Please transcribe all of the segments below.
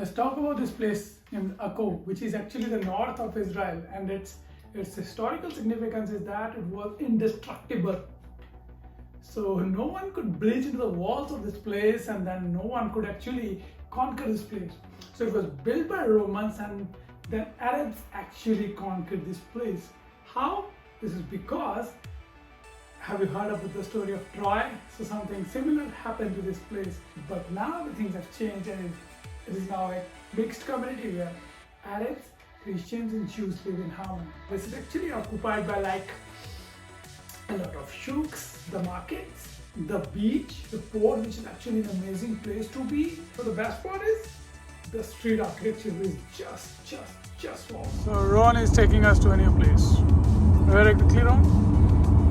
Let's talk about this place named Akko, which is actually the north of Israel, and its historical significance is that it was indestructible. So no one could breach into the walls of this place, and then no one could actually conquer this place. So it was built by Romans, and then Arabs actually conquered this place. How? This is because, have you heard about the story of Troy? So something similar happened to this place, but now the things have changed, and it is now a mixed community where Arabs, Christians and Jews live in harmony. This is actually occupied by like a lot of shooks, the markets, the beach, the port, which is actually an amazing place to be. So the best part is the street architecture is just wow. So Ron is taking us to a new place. Where exactly, Ron?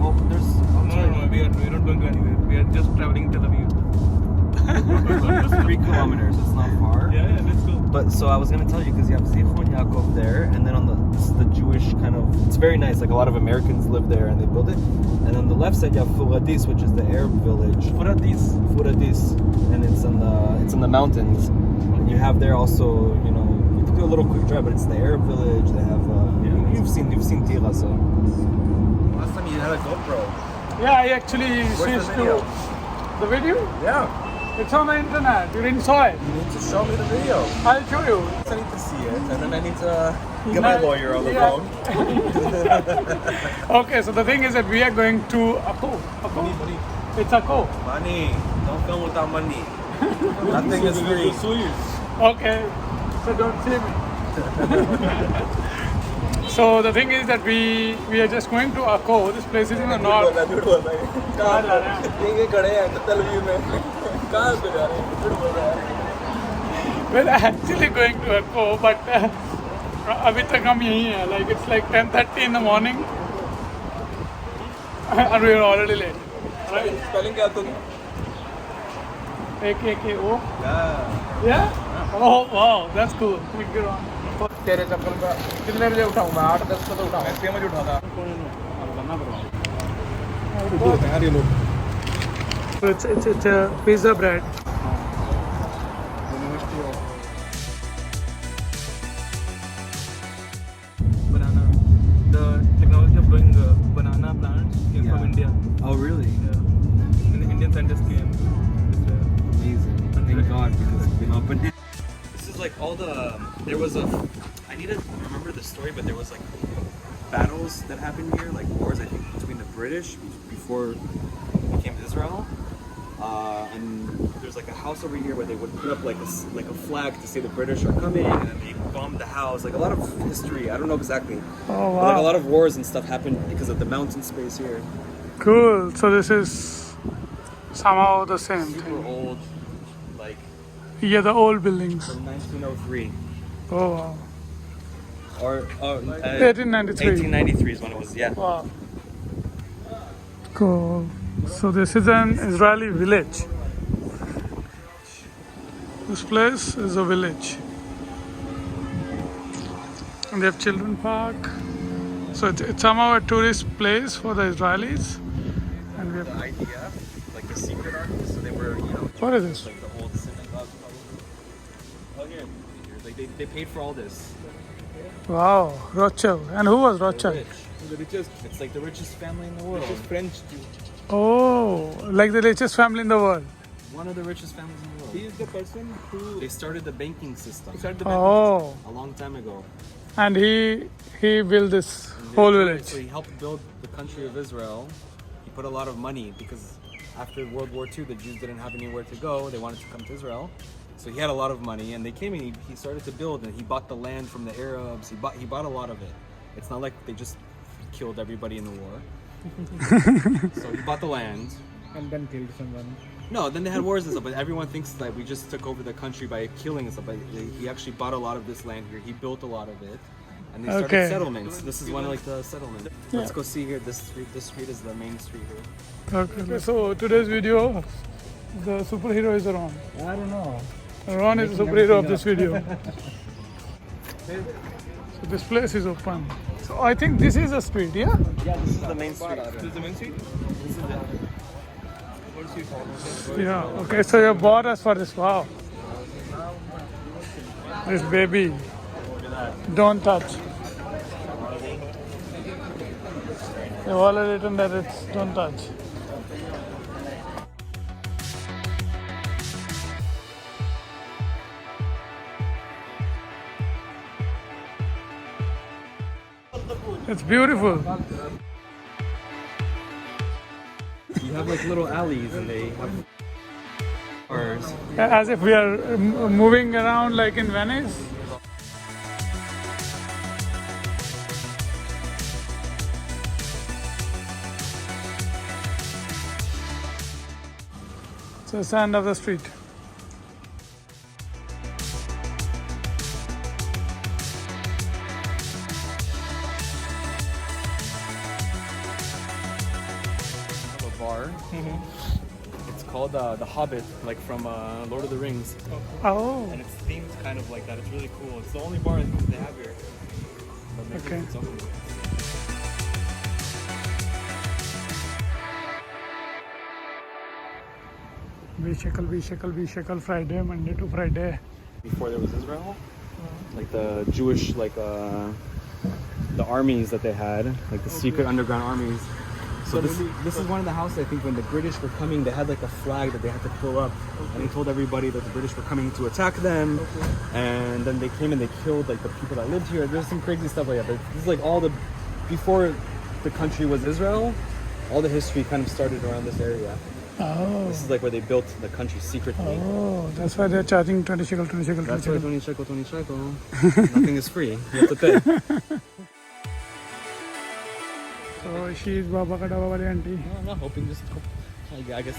Oh, there's No, we are not going to anywhere. We are just traveling Tel Aviv. 3 kilometers. It's not far. Yeah, let's go. But so I was gonna tell you because you have Zichron Yaakov there, and then on this is the Jewish kind of. It's very nice. Like a lot of Americans live there and they build it. And on the left side you have Furadis, which is the Arab village. Furadis, and it's in the mountains. And you have there also, you know, you can do a little quick drive, but it's the Arab village. They have. You've seen Tira, so. Last time you had a GoPro. Yeah, I actually Where's switched the video? to the video. Yeah. It's on the internet. You didn't saw it. You need to show me the video. I'll show you. I need to see it, and then I need to get my lawyer on the phone. Okay, so the thing is that we are going to Akko. Money. It's Akko. Money. Don't film without money. Nothing is free. Okay, so don't see me. So the thing is that we are just going to Akko. This place is in the north. We're actually going to Akko, but अभी तक हम यहीं हैं. Like it's like 10:30 in the morning, and we are already late. Right? Spelling क्या तुम? AKKO. Yeah. Oh wow, that's cool. We get on. तेरे चक्कर में कितने बजे उठाऊँ मैं? 8-10 को तो उठाऊँ. मैं 6 बजे उठा था. So it's a pizza bread. Banana. The technology of growing banana plants came from India. Oh really? Yeah. And the Indian scientists came. Amazing. Thank God, because you know, but this is like all the. There was I need to remember the story, but there was like battles that happened here, like wars I think between the British before we came to Israel. And there's like a house over here where they would put up like a flag to say the British are coming, and then they bombed the house. Like a lot of history. I don't know exactly. Oh wow. But like a lot of wars and stuff happened because of the mountain space here. Cool. So this is somehow the same Super thing. old, like Yeah, the old buildings. from 1903. Oh wow. Or 1893. 1893 is when it was, yeah. Wow. Cool. So this is an Israeli village. This place is a village. And they have children park. So it's somehow a tourist place for the Israelis. And we The have, IDF, like the secret armies, so they were, you know, what is this? like the old synagogue probably. Oh, here. Like they paid for all this. Wow, Rothchild. And who was Rothchild? Rich. The richest, It's like the richest family in the world. French Jew. Oh, like the richest family in the world. One of the richest families in the world. He is the person who They started the banking system started the Oh, a long time ago. and he built this whole village. So he helped build the country of Israel. He put a lot of money because after World War II, the Jews didn't have anywhere to go. They wanted to come to Israel. So he had a lot of money, and they came and he started to build, and he bought the land from the Arabs. He bought a lot of it. It's not like they just killed everybody in the war. So he bought the land. and then killed someone. No, then they had wars and stuff, but everyone thinks that we just took over the country by killing and stuff. But he actually bought a lot of this land here. He built a lot of it, and they started Okay. settlements. This is one of like the settlements. Let's go see here. This street is the main street here. Okay, so today's video, the superhero is Ron. I don't know. Ron is the superhero of this video. So this place is open. So I think this is a street, yeah? Yeah, this is the main street. This is the main street? This is it. Yeah. Okay, so you bought us for this. Wow. This baby. Look at that. Don't touch. They've already written that it's don't touch. It's beautiful. You have like little alleys and they have cars. As if we are moving around like in Venice. It's the sand of the street. A bar. It's called the Hobbit, like from Lord of the Rings, Oh, and it's themed kind of like that. It's really cool. It's the only bar they have here. But maybe Okay. it's open. B shekel Friday, Monday to Friday. Before there was Israel, like the Jewish, like the armies that they had, like the secret underground armies. So this is one of the houses. I think when the British were coming, they had like a flag that they had to pull up, and they told everybody that the British were coming to attack them. And then they came and they killed like the people that lived here. There's some crazy stuff like that. But this is like all the before the country was Israel. All the history kind of started around this area. Oh, This is like where they built the country secretly. oh, that's why they're charging 20 shekel, 20 shekel, 20 That's why shekel. 20 shekel. Nothing is free. You have to pay. So she is Baba ka Daba wali auntie. I'm not hoping, just I guess.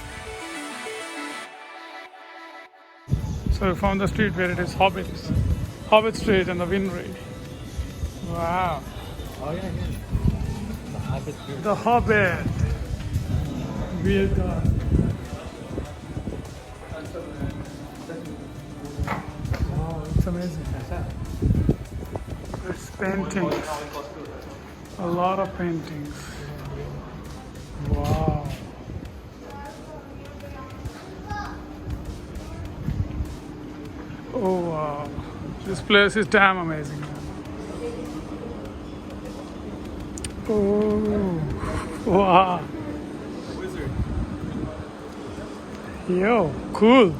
So we found the street where it is Hobbits. Hobbit Street and the Windray. Wow. Oh yeah. The Hobbit here. The Hobbit. Weird car. Wow, it's amazing. It's paintings. A lot of paintings. Wow. Oh wow. This place is damn amazing. Oh wow. Wizard. Yo, cool.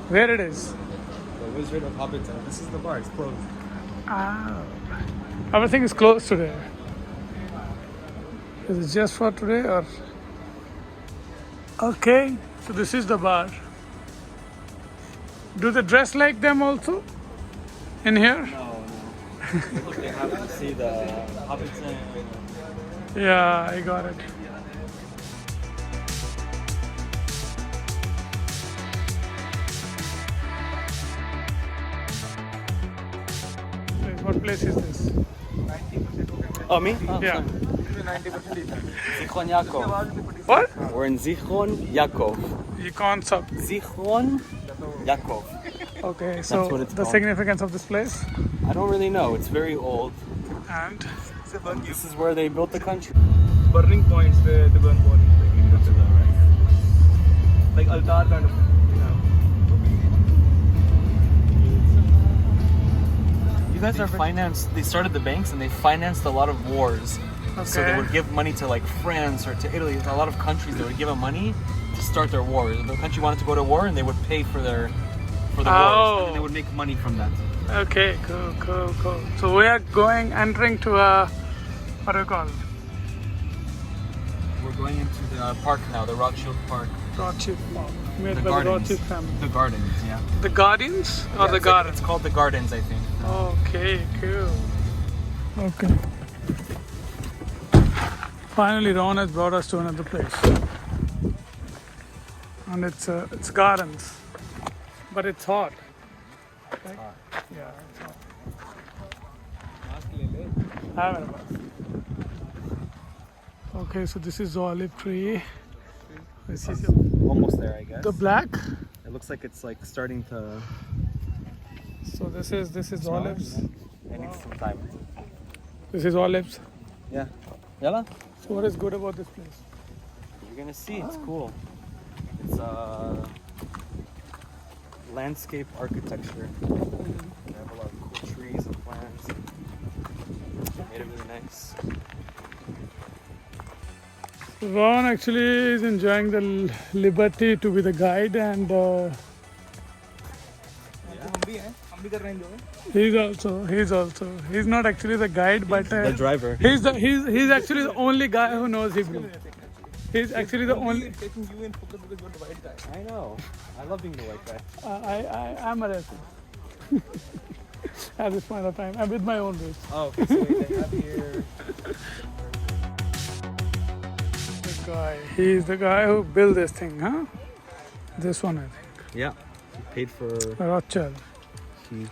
Where it is? The Wizard of Hobbiton. This is the bar. It's closed. Ah. Everything is closed today. Is it just for today or? Okay, so this is the bar. Do they dress like them also? In here? No. Look, they have to see the Hobbiton. Yeah, I got it. What place is this? Oh, me? Yeah. Zichron Yaakov. What? We're in Zichron Yaakov. You can't stop. Zichron Yaakov. Okay, so what it's the called. significance of this place I don't really know. It's very old. and This is where they built the country. Burning points where they burn bodies. Like altar kind of. You guys are financed. They started the banks and they financed a lot of wars. So they Okay. would give money to like France or to Italy. A lot of countries they would give them money to start their wars. The country wanted to go to war and they would pay for the wars, and then they would make money from that. okay, cool. So we are entering to a what do you call it? We're going into the park now, the Rothchild Park. Rothschild Park, made The by the gardens. Rothschild family. The gardens, yeah. The gardens or the It's gardens? it's called the gardens, I think. Okay, cool. Okay. Finally, Ron has brought us to another place, and it's gardens, but it's hot. Right? Yeah, it's hot. Have it. Okay, so this is the olive tree. This is Almost there, I guess. the black. It looks like it's like starting to. So this is smell. olives. It needs some time. This is olives. Yeah. Yalla? So what is good about this place? You're gonna see. It's cool. It's landscape architecture. They have a lot of cool trees and plants. Made it really nice. Ron actually is enjoying the liberty to be the guide, and he's not actually the guide, but The driver. he's actually the only guy who knows Hebrew. He's actually the only. Taking you in focus because you're the white guy. I know. I love being the white guy. I'm a racist at this point of time. I'm with my own race. Oh, okay. So they have here. He's the guy who built this thing, huh? This one, I think. Yeah. He paid for. Rothchild. He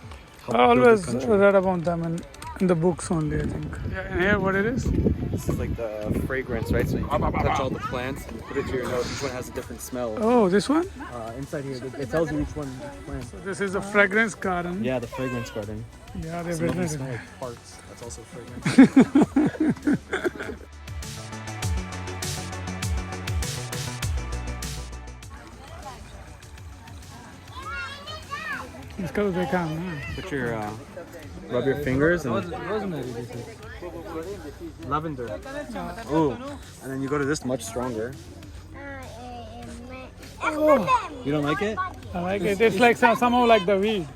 I always read about them in the books only, I think. Yeah, and here what it is? This is like the fragrance, right? So you can touch all the plants and you put it to your nose. Each one has a different smell. Oh, this one? Inside here, it tells you each plant. So this is the fragrance garden. Yeah, the fragrance garden. Yeah, they've Some of written them it. smell like farts. That's also fragrance. इसका तो देखा हमने. Put your, rub your fingers and Rosemary, this is. lavender. Ooh, and then you go to this much stronger. You don't like it? I like it. It's like somehow like the weed.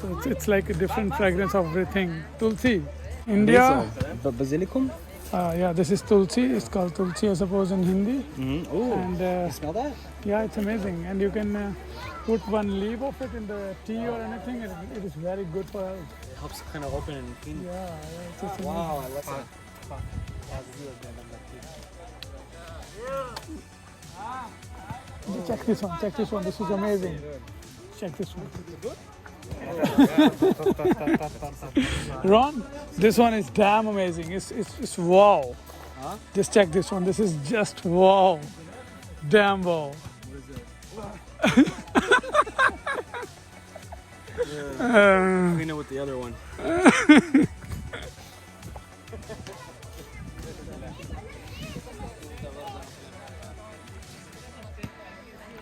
So it's like a different fragrance of everything. Tulsi. India. Basilicum? Yeah, this is Tulsi. It's called Tulsi, I suppose, in Hindi. Mm-hmm. Ooh, And you smell that? yeah, it's amazing. And you can put one leaf of it in the tea or anything. It is very good for health. It helps kind of open and clean. Yeah, it's just Wow, I love that. amazing. Check this one. Check this one. This is amazing. Check this one. Ron, this one is damn amazing. It's wow. Huh? Just check this one. This is just wow. Damn wow. Clean it with the other one.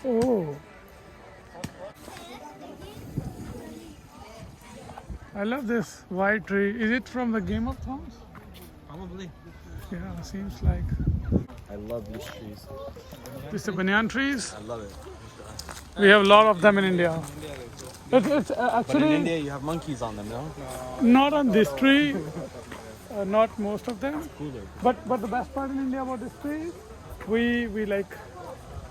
Oh. I love this white tree. Is it from the Game of Thrones? Probably. Yeah, seems like. I love these trees. This is the banyan trees. I love it. We have a lot of them in India. It's But in actually India, you have monkeys on them, no? not on this tree. Not most of them. Cooler. But the best part in India about this tree is we like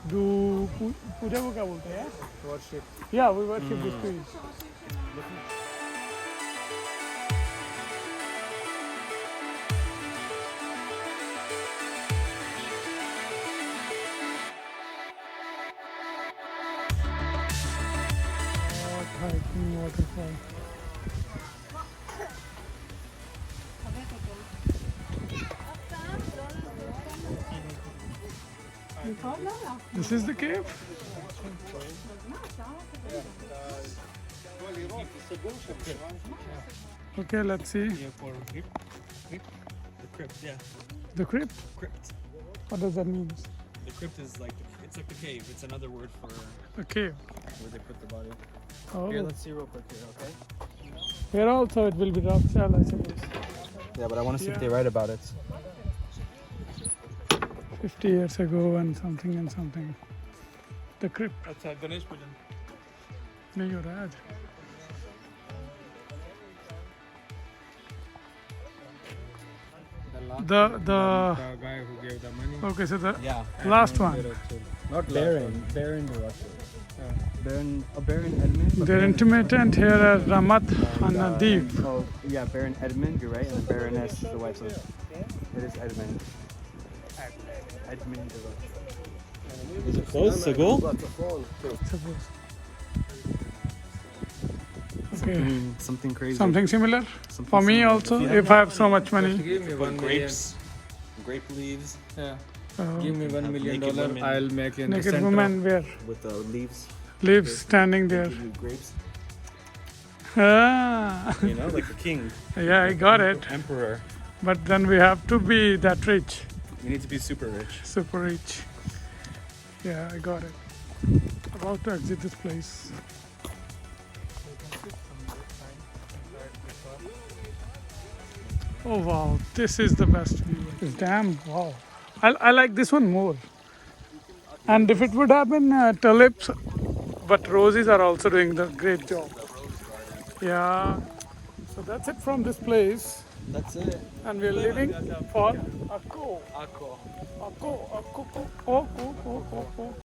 do puja ko kya bolte hain? Worship. Yeah, we worship these trees. Hiking waterfall. This is the cave? Okay, let's see. For crypt? The crypt, yeah. The crypt? Crypt. What does that mean? The crypt is like, it's like the cave. It's another word for A cave. where they put the body. Oh. Here, let's see real quick here, okay? Here also it will be Rothchild, I suppose. Yeah, but I want to see if Yeah. they write about it. 50 years ago and something. The crypt. अच्छा गणेश पूजन. नहीं हो रहा है आज. The guy who gave the money. okay, so the Yeah. last one. Not Baron. Baron the Russian. Baron Edmund. but They're Baron- intermittent here at Ramat and Nadeep. Oh, yeah, Baron Edmund, you're right, and the Baroness is the wife. So it is Edmund. Edmund the Russian. Is it close? Segul? Suppose. Okay. Something crazy. Something similar Something for me similar. also. Yeah. If I have so much money. Give me Put grapes, grape leaves Yeah. Oh. Give me $1 million. Naked women. I'll make it in the Naked center. woman where with the leaves. lives standing there. Give you grapes. Ah. You know, like the king, Yeah, I got it. emperor. But then we have to be that rich, You need to be super rich. super rich. Yeah, I got it. About to exit this place. Oh wow, this is the best view. This dam, wow. I like this one more. And if it would have been tulips, but roses are also doing the great job. Yeah. So that's it from this place. That's it. And we're leaving for Akko. Akko. Akko, Akko, Akko, Akko, Akko, Akko.